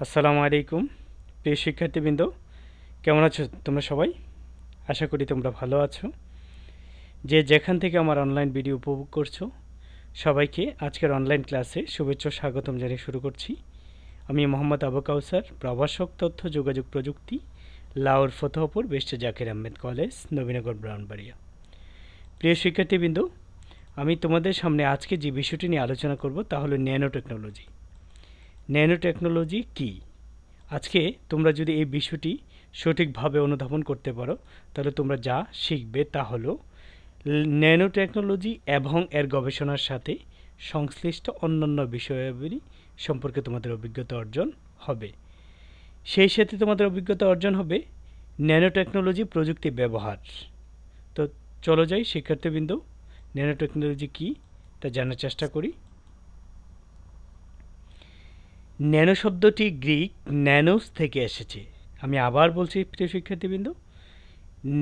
আসসালামু আলাইকুম প্রিয় শিক্ষার্থীবৃন্দ, কেমন আছো তোমরা সবাই? আশা করি তোমরা ভালো আছো। যে যেখান থেকে আমার অনলাইন ভিডিও উপভোগ করছো, সবাইকে আজকের অনলাইন ক্লাসে শুভেচ্ছা ও স্বাগতম জানিয়ে শুরু করছি। আমি মোহাম্মদ আবু কাউসার, প্রভাষক তথ্য যোগাযোগ প্রযুক্তি, লাহোর ফতেহপুর বেস্ট জাকির আহমেদ কলেজ, নবীনগর ব্রাহ্মণবাড়িয়া। প্রিয় শিক্ষার্থীবৃন্দ, আমি তোমাদের সামনে আজকে যে বিষয়টি নিয়ে আলোচনা করব তা হলো ন্যানো টেকনোলজি। ন্যানো টেকনোলজি কী? আজকে তোমরা যদি এই বিষয়টি সঠিকভাবে অনুধাবন করতে পারো, তাহলে তোমরা যা শিখবে তা হলো ন্যানো টেকনোলজি এবং এর গবেষণার সাথে সংশ্লিষ্ট অন্যান্য বিষয়াবলী সম্পর্কে তোমাদের অভিজ্ঞতা অর্জন হবে। সেই সাথে তোমাদের অভিজ্ঞতা অর্জন হবে ন্যানো টেকনোলজি প্রযুক্তি ব্যবহার। তো চলো যাই শিক্ষার্থীবৃন্দ, ন্যানো টেকনোলজি কী তা জানার চেষ্টা করি। ন্যানো শব্দটি গ্রিক ন্যানোস থেকে এসেছে। আমি আবার বলছি প্রিয় শিক্ষার্থীবৃন্দ,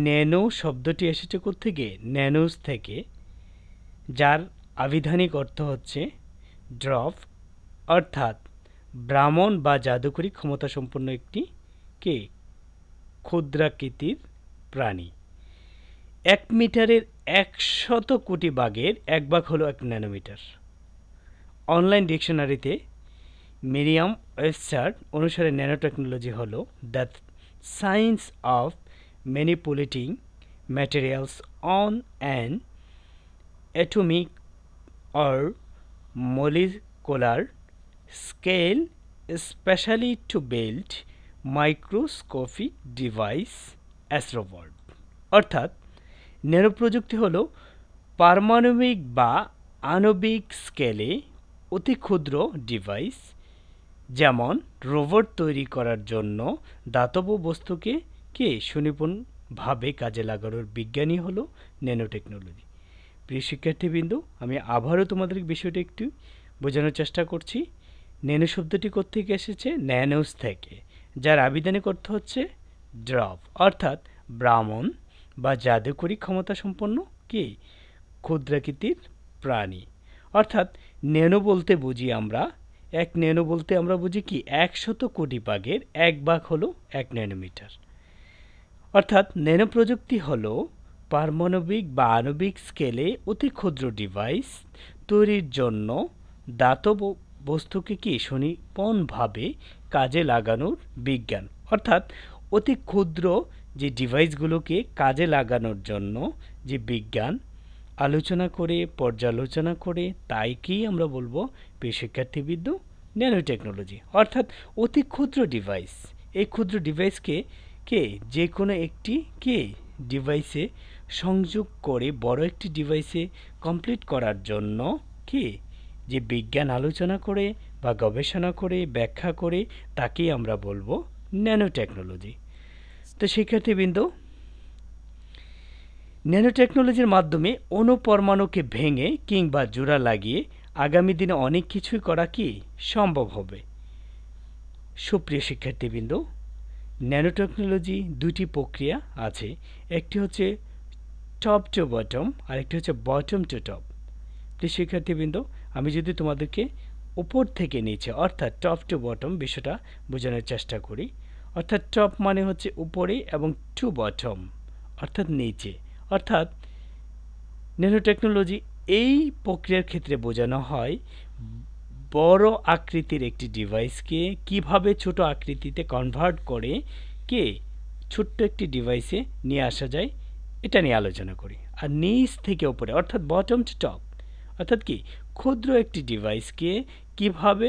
ন্যানো শব্দটি এসেছে কোত্থেকে? ন্যানোস থেকে, যার আবিধানিক অর্থ হচ্ছে ড্রপ, অর্থাৎ ব্রাহ্মণ বা জাদুকরী ক্ষমতাসম্পন্ন একটি ক্ষুদ্রাকৃতির প্রাণী। 1 মিটারের 100 কোটি ভাগের 1 ভাগ হলো 1 ন্যানোমিটার। অনলাইন ডিকশনারিতে মেরিয়াম ওয়েবস্টার অনুসারে ন্যানো টেকনোলজি হল the science of manipulating materials on an atomic or molecular scale, especially to build microscopic device as robot। অর্থাৎ ন্যানো প্রযুক্তি হল পারমাণবিক বা আণবিক স্কেলে অতি ক্ষুদ্র ডিভাইস, যেমন রোবট তৈরি করার জন্য ধাতব বস্তুকে সুনিপুণভাবে কাজে লাগানোর বিজ্ঞানই হলো ন্যানো টেকনোলজি। প্রিয় শিক্ষার্থীবৃন্দ, আমি আবারও তোমাদের বিষয়টা একটু বোঝানোর চেষ্টা করছি। ন্যানো শব্দটি কোত্থেকে এসেছে? ন্যানোস থেকে, যার আবিধানিক অর্থ হচ্ছে ড্রপ, অর্থাৎ ব্রাহ্মণ বা জাদুকরী ক্ষমতাসম্পন্ন ক্ষুদ্রাকৃতির প্রাণী। অর্থাৎ ন্যানো বলতে বুঝি আমরা ন্যানো বলতে আমরা বুঝি 100 কোটি ভাগের 1 ভাগ হলো 1 ন্যানোমিটার। অর্থাৎ ন্যানো প্রযুক্তি হলো পারমাণবিক বা আণবিক স্কেলে অতি ক্ষুদ্র ডিভাইস তৈরির জন্য ধাতব বস্তুকে সুনিপুণভাবে কাজে লাগানোর বিজ্ঞান। অর্থাৎ অতি ক্ষুদ্র যে ডিভাইসগুলোকে কাজে লাগানোর জন্য যে বিজ্ঞান আলোচনা করে, পর্যালোচনা করে, তাইকেই আমরা বলবো প্রিয় শিক্ষার্থীবৃন্দ ন্যানো টেকনোলজি। অর্থাৎ অতি ক্ষুদ্র ডিভাইস, এই ক্ষুদ্র ডিভাইসকে যে কোনো একটি ডিভাইসে সংযোগ করে বড় একটি ডিভাইসে কমপ্লিট করার জন্য যে বিজ্ঞান আলোচনা করে বা গবেষণা করে ব্যাখ্যা করে, তাকেই আমরা বলবো ন্যানো টেকনোলজি। তো শিক্ষার্থীবৃন্দ, ন্যানো টেকনোলজির মাধ্যমে অণুপরমাণুকে ভেঙে কিংবা জোড়া লাগিয়ে আগামী দিনে অনেক কিছুই করা সম্ভব হবে। সুপ্রিয় শিক্ষার্থীবৃন্দ, ন্যানো টেকনোলজি দুটি প্রক্রিয়া আছে, একটি হচ্ছে টপ টু বটম আর একটি হচ্ছে বটম টু টপ। প্রিয় শিক্ষার্থীবৃন্দ, আমি যদি তোমাদেরকে উপর থেকে নিচে অর্থাৎ টপ টু বটম বিষয়টা বোঝানোর চেষ্টা করি, অর্থাৎ টপ মানে হচ্ছে উপরে এবং টু বটম অর্থাৎ নিচে। অর্থাৎ ন্যানো টেকনোলজি এই প্রক্রিয়ার ক্ষেত্রে বোঝানো হয় বড় আকৃতির একটি ডিভাইসকে কিভাবে ছোট আকৃতিতে কনভার্ট করে ছোট্ট একটি ডিভাইসে নিয়ে আসা যায়, এটা নিয়ে আলোচনা করি। আর নিচ থেকে উপরে অর্থাৎ বটম টু টপ অর্থাৎ ক্ষুদ্র একটি ডিভাইসকে কিভাবে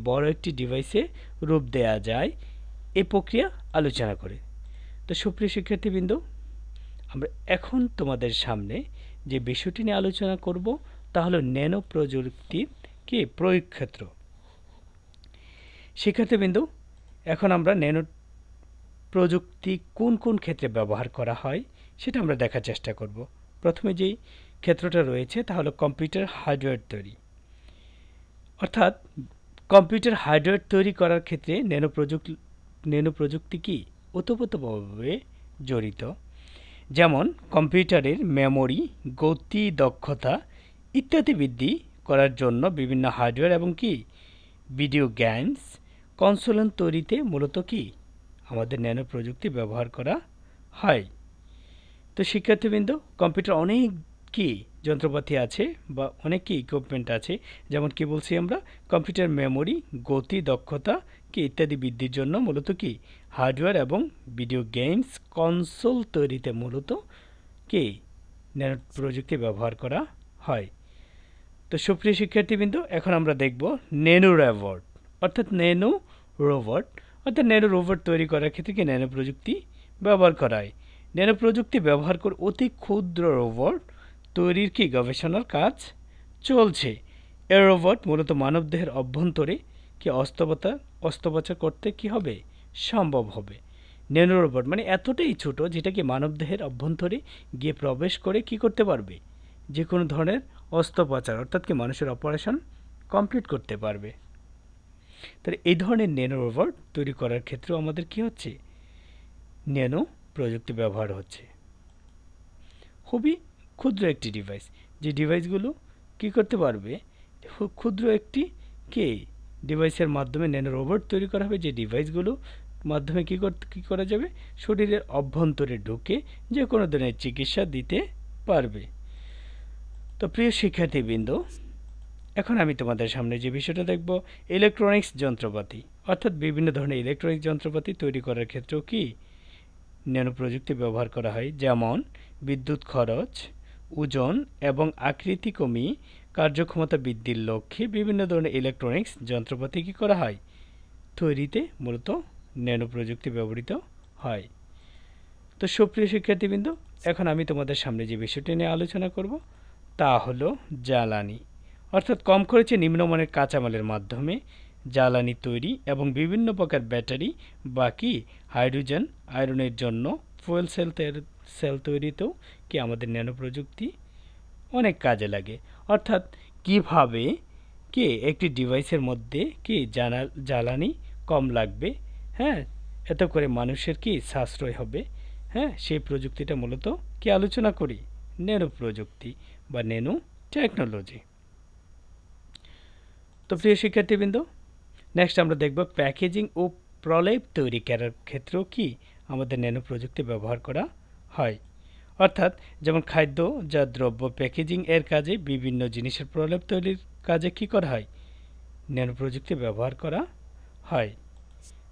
বড় একটি ডিভাইসে রূপ দেয়া যায়, এই প্রক্রিয়া আলোচনা করে। তো সুপ্রিয় শিক্ষার্থীবৃন্দ, আমরা এখন তোমাদের সামনে যে বিষয়টি নিয়ে আলোচনা করব তা হলো ন্যানো প্রযুক্তির প্রয়োগ ক্ষেত্র। শিক্ষার্থীবৃন্দ, এখন আমরা ন্যানো প্রযুক্তি কোন কোন ক্ষেত্রে ব্যবহার করা হয় সেটা আমরা দেখার চেষ্টা করব। প্রথমে যেই ক্ষেত্রটা রয়েছে তা হলো কম্পিউটার হার্ডওয়্যার তৈরি। অর্থাৎ কম্পিউটার হার্ডওয়্যার তৈরি করার ক্ষেত্রে ন্যানো প্রযুক্তি ওতপ্রোতভাবে জড়িত। যেমন কম্পিউটারের মেমোরি, গতি, দক্ষতা ইত্যাদি বৃদ্ধি করার জন্য বিভিন্ন হার্ডওয়্যার এবং ভিডিও গেমস, কনসোলেন্ট তৈরিতে মূলত কি আমাদের ন্যানো প্রযুক্তি ব্যবহার করা হয়। তো শিক্ষার্থীবৃন্দ, কম্পিউটার অনেক কি যন্ত্রপাতি আছে বা অনেক কি ইকুইপমেন্ট আছে, যেমন কি বলছি আমরা, কম্পিউটার মেমোরি, গতি, দক্ষতা কি ইত্যাদি বৃদ্ধির জন্য মূলত কি হার্ডওয়্যার এবং ভিডিও গেমস কনসোল তৈরিতে মূলত কি ন্যানো প্রযুক্তি ব্যবহার করা হয়। তো সুপ্রিয় শিক্ষার্থীবৃন্দ, এখন আমরা দেখব ন্যানো রোবট, অর্থাৎ ন্যানো রোবট, অর্থাৎ ন্যানো রোবট তৈরি করার ক্ষেত্রে কি ন্যানো প্রযুক্তি ব্যবহার করা হয়। ন্যানো প্রযুক্তি ব্যবহার করে অতি ক্ষুদ্র রোবট তৈরির কি গবেষণার কাজ চলছে। এ রোবট মূলত মানবদেহের অভ্যন্তরে কি অস্ত্রোপচার করতে কি হবে সম্ভব হবে। ন্যানো রোবট মানে এতটাই ছোট যেটা কি মানবদেহের অভ্যন্তরে গিয়ে প্রবেশ করে কি করতে পারবে, যে কোনো ধরনের অস্ত্রোপচার অর্থাৎ কি মানুষের অপারেশন কমপ্লিট করতে পারবে। তাহলে এই ধরনের ন্যানো রোবট তৈরি করার ক্ষেত্রেও আমাদের কি হচ্ছে, ন্যানো প্রযুক্তি ব্যবহার হচ্ছে। খুবই ক্ষুদ্র একটি ডিভাইস, যে ডিভাইসগুলো কি করতে পারবে, ক্ষুদ্র একটি কে ডিভাইসের মাধ্যমে ন্যানো রোবট তৈরি করা হবে, যে ডিভাইসগুলো মাধ্যমে কি করা যাবে, শরীরের অভ্যন্তরে ঢুকে যে কোনো ধরনের চিকিৎসা দিতে পারবে। তো প্রিয় শিক্ষার্থীবৃন্দ, এখন আমি তোমাদের সামনে যে বিষয়টা দেখব, ইলেকট্রনিক্স যন্ত্রপাতি, অর্থাৎ বিভিন্ন ধরনের ইলেকট্রনিক যন্ত্রপাতি তৈরি করার ক্ষেত্রেও কি ন্যানো প্রযুক্তি ব্যবহার করা হয়। যেমন বিদ্যুৎ খরচ, ওজন এবং আকৃতি কমিয়ে কার্যক্ষমতা বৃদ্ধির লক্ষ্যে বিভিন্ন ধরনের ইলেকট্রনিক্স যন্ত্রপাতি কি করা হয়, তৈরিতে মূলত ন্যানো প্রযুক্তি ব্যবহৃত হয়। তো সুপ্রিয় শিক্ষার্থীবৃন্দ, এখন আমি তোমাদের সামনে যে বিষয়টি নিয়ে আলোচনা করব তা হলো জ্বালানি, অর্থাৎ কম খরচে নিম্নমানের কাঁচামালের মাধ্যমে জ্বালানি তৈরি এবং বিভিন্ন প্রকার ব্যাটারি বা কি হাইড্রোজেন আয়রনের জন্য ফুয়েল সেল তৈরিতেও কি আমাদের ন্যানো প্রযুক্তি অনেক কাজে লাগে। অর্থাৎ কিভাবে কি একটি ডিভাইসের মধ্যে কি জ্বালানি কম লাগবে, হ্যাঁ, এত করে মানুষের কি সাশ্রয় হবে, হ্যাঁ, সেই প্রযুক্তিটা মূলত কি আলোচনা করি, ন্যানো প্রযুক্তি বা ন্যানো টেকনোলজি। তো প্রিয় শিক্ষার্থীবৃন্দ, নেক্সট আমরা দেখব প্যাকেজিং ও প্রলেপ তৈরি করার ক্ষেত্রেও কি আমাদের ন্যানো প্রযুক্তি ব্যবহার করা হয়। অর্থাৎ যেমন খাদ্যজাত দ্রব্য প্যাকেজিং এর কাজে বিভিন্ন জিনিসের প্রলেপ তৈরির কাজে কি করা হয়, ন্যানো প্রযুক্তি ব্যবহার করা হয়।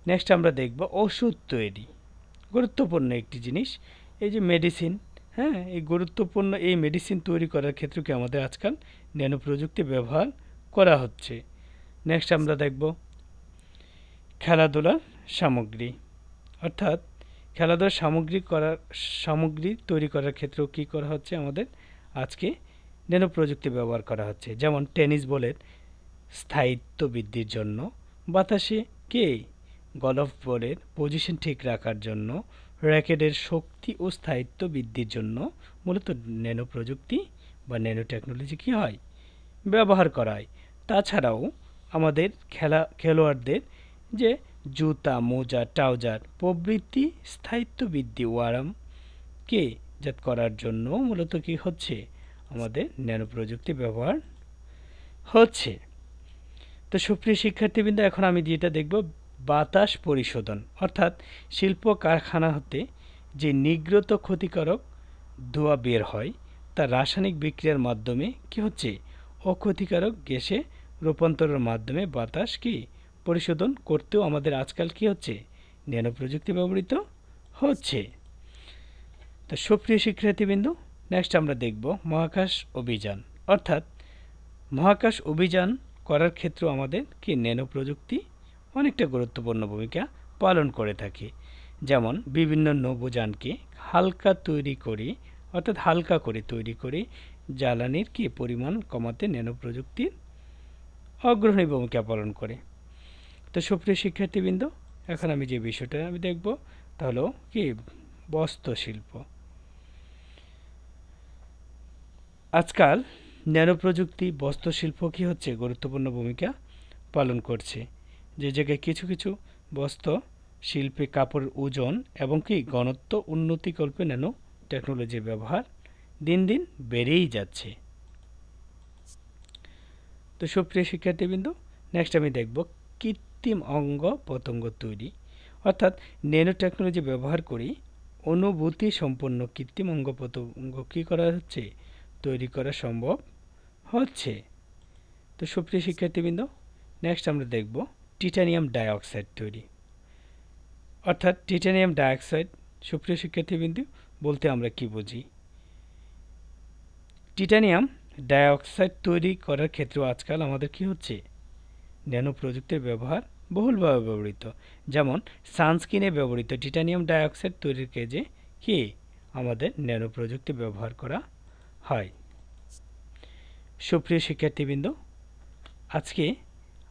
নেক্সট আমরা দেখব ওষুধ তৈরি, গুরুত্বপূর্ণ একটি জিনিস, এই যে মেডিসিন, হ্যাঁ, এই গুরুত্বপূর্ণ এই মেডিসিন তৈরি করার ক্ষেত্রে কি আমাদের আজকাল ন্যানো প্রযুক্তি ব্যবহার করা হচ্ছে। নেক্সট আমরা দেখব খেলাধুলার সামগ্রী, অর্থাৎ খেলাধুলার সামগ্রী তৈরি করার ক্ষেত্রেও কী করা হচ্ছে, আমাদের আজকে ন্যানো প্রযুক্তি ব্যবহার করা হচ্ছে। যেমন টেনিস বলের স্থায়িত্ব বৃদ্ধির জন্য, বাতাসে কে গলফ বলের পজিশন ঠিক রাখার জন্য, র্যাকেটের শক্তি ও স্থায়িত্ব বৃদ্ধির জন্য মূলত ন্যানো প্রযুক্তি বা ন্যানো টেকনোলজি কী হয়, ব্যবহার করা হয়। তাছাড়াও আমাদের খেলোয়াড়দের যে জুতা, মোজা, ট্রাউজার প্রভৃতি স্থায়িত্ব বৃদ্ধি ও আরামকে জাত করার জন্য মূলত কি হচ্ছে, আমাদের ন্যানো প্রযুক্তি ব্যবহার হচ্ছে। তো সুপ্রিয় শিক্ষার্থীবৃন্দ, এখন আমি যেটা দেখব বাতাস পরিশোধন, অর্থাৎ শিল্প কারখানা হতে যে নির্গত ক্ষতিকারক ধোঁয়া বের হয় তা রাসায়নিক বিক্রিয়ার মাধ্যমে কি হচ্ছে, অক্ষতিকারক গ্যাসে রূপান্তরের মাধ্যমে বাতাস কি পরিশোধন করতেও আমাদের আজকাল কি হচ্ছে, ন্যানো প্রযুক্তি ব্যবহৃত হচ্ছে। তো সুপ্রিয় শিক্ষার্থীবৃন্দ, নেক্সট আমরা দেখব মহাকাশ অভিযান, অর্থাৎ মহাকাশ অভিযান করার ক্ষেত্রেও আমাদের কি ন্যানো প্রযুক্তি অনেকটা গুরুত্বপূর্ণ ভূমিকা পালন করে থাকে। যেমন বিভিন্ন নৌযানকে হালকা করে তৈরি করে জ্বালানির কি পরিমাণ কমাতে ন্যানো প্রযুক্তির অগ্রণী ভূমিকা পালন করে। তো সুপ্রিয় শিক্ষার্থীবৃন্দ, এখন আমি যে বিষয়টা আমি দেখব তা হলো কি বস্ত্র শিল্প। আজকাল ন্যানো প্রযুক্তি বস্ত্র শিল্প কি হচ্ছে, গুরুত্বপূর্ণ ভূমিকা পালন করছে। যে জায়গায় কিছু কিছু বস্ত্র শিল্পে কাপড়ের ওজন এবং কি ঘনত্ব উন্নতিকল্পে ন্যানো টেকনোলজির ব্যবহার দিন দিন বেড়েই যাচ্ছে। তো সুপ্রিয় শিক্ষার্থীবৃন্দ, নেক্সট আমি দেখব কৃত্রিম অঙ্গ প্রত্যঙ্গ তৈরি, অর্থাৎ ন্যানো টেকনোলজি ব্যবহার করি অনুভূতি সম্পন্ন কৃত্রিম অঙ্গ প্রত্যঙ্গ কী করা হচ্ছে, তৈরি করা সম্ভব হচ্ছে। তো সুপ্রিয় শিক্ষার্থীবৃন্দ, নেক্সট আমরা দেখব টিটানিয়াম ডাইঅক্সাইড তৈরি। অর্থাৎ টিটানিয়াম ডাইঅক্সাইড সুপ্রিয় শিক্ষার্থীবৃন্দ বলতে আমরা কি বুঝি? টিটানিয়াম ডাইঅক্সাইড তৈরি করার ক্ষেত্রে আজকাল আমাদের কি হচ্ছে, ন্যানো প্রযুক্তির ব্যবহার বহুলভাবে ব্যবহৃত। যেমন সানস্ক্রিনে ব্যবহৃত টিটানিয়াম ডাইঅক্সাইড তৈরির কাজে কি আমাদের ন্যানো প্রযুক্তি ব্যবহার করা হয়। সুপ্রিয় শিক্ষার্থীবৃন্দ, আজকে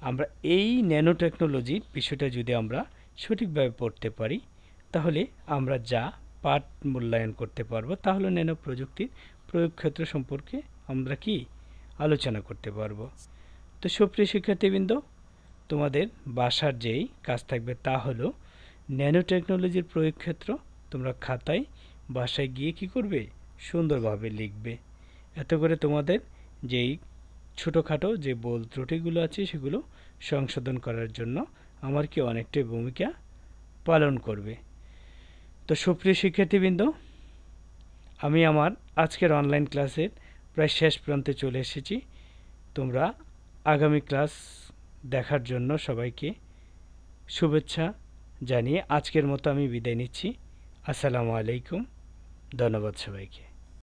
আমরা এই ন্যানো টেকনোলজির বিষয়টা যদি আমরা সঠিকভাবে পড়তে পারি, তাহলে আমরা যা পাঠ মূল্যায়ন করতে পারবো, তাহলে ন্যানো প্রযুক্তির প্রয়োগ ক্ষেত্র সম্পর্কে আমরা কি আলোচনা করতে পারবো। তো সুপ্রিয় শিক্ষার্থীবৃন্দ, তোমাদের বাসার যেই কাজ থাকবে তা হলো ন্যানো টেকনোলজির প্রয়োগ ক্ষেত্র তোমরা খাতায় বাসায় গিয়ে কি করবে, সুন্দরভাবে লিখবে। এত করে তোমাদের যেই ছোটোখাটো যে ভুল ত্রুটিগুলো আছে সেগুলো সংশোধন করার জন্য আমার কি অনেকটাই ভূমিকা পালন করবে। তো সুপ্রিয় শিক্ষার্থীবৃন্দ, আমি আমার আজকের অনলাইন ক্লাসের প্রায় শেষ প্রান্তে চলে এসেছি। তোমরা আগামী ক্লাস দেখার জন্য সবাইকে শুভেচ্ছা জানিয়ে আজকের মতো আমি বিদায় নিচ্ছি। আসসালামু আলাইকুম। ধন্যবাদ সবাইকে।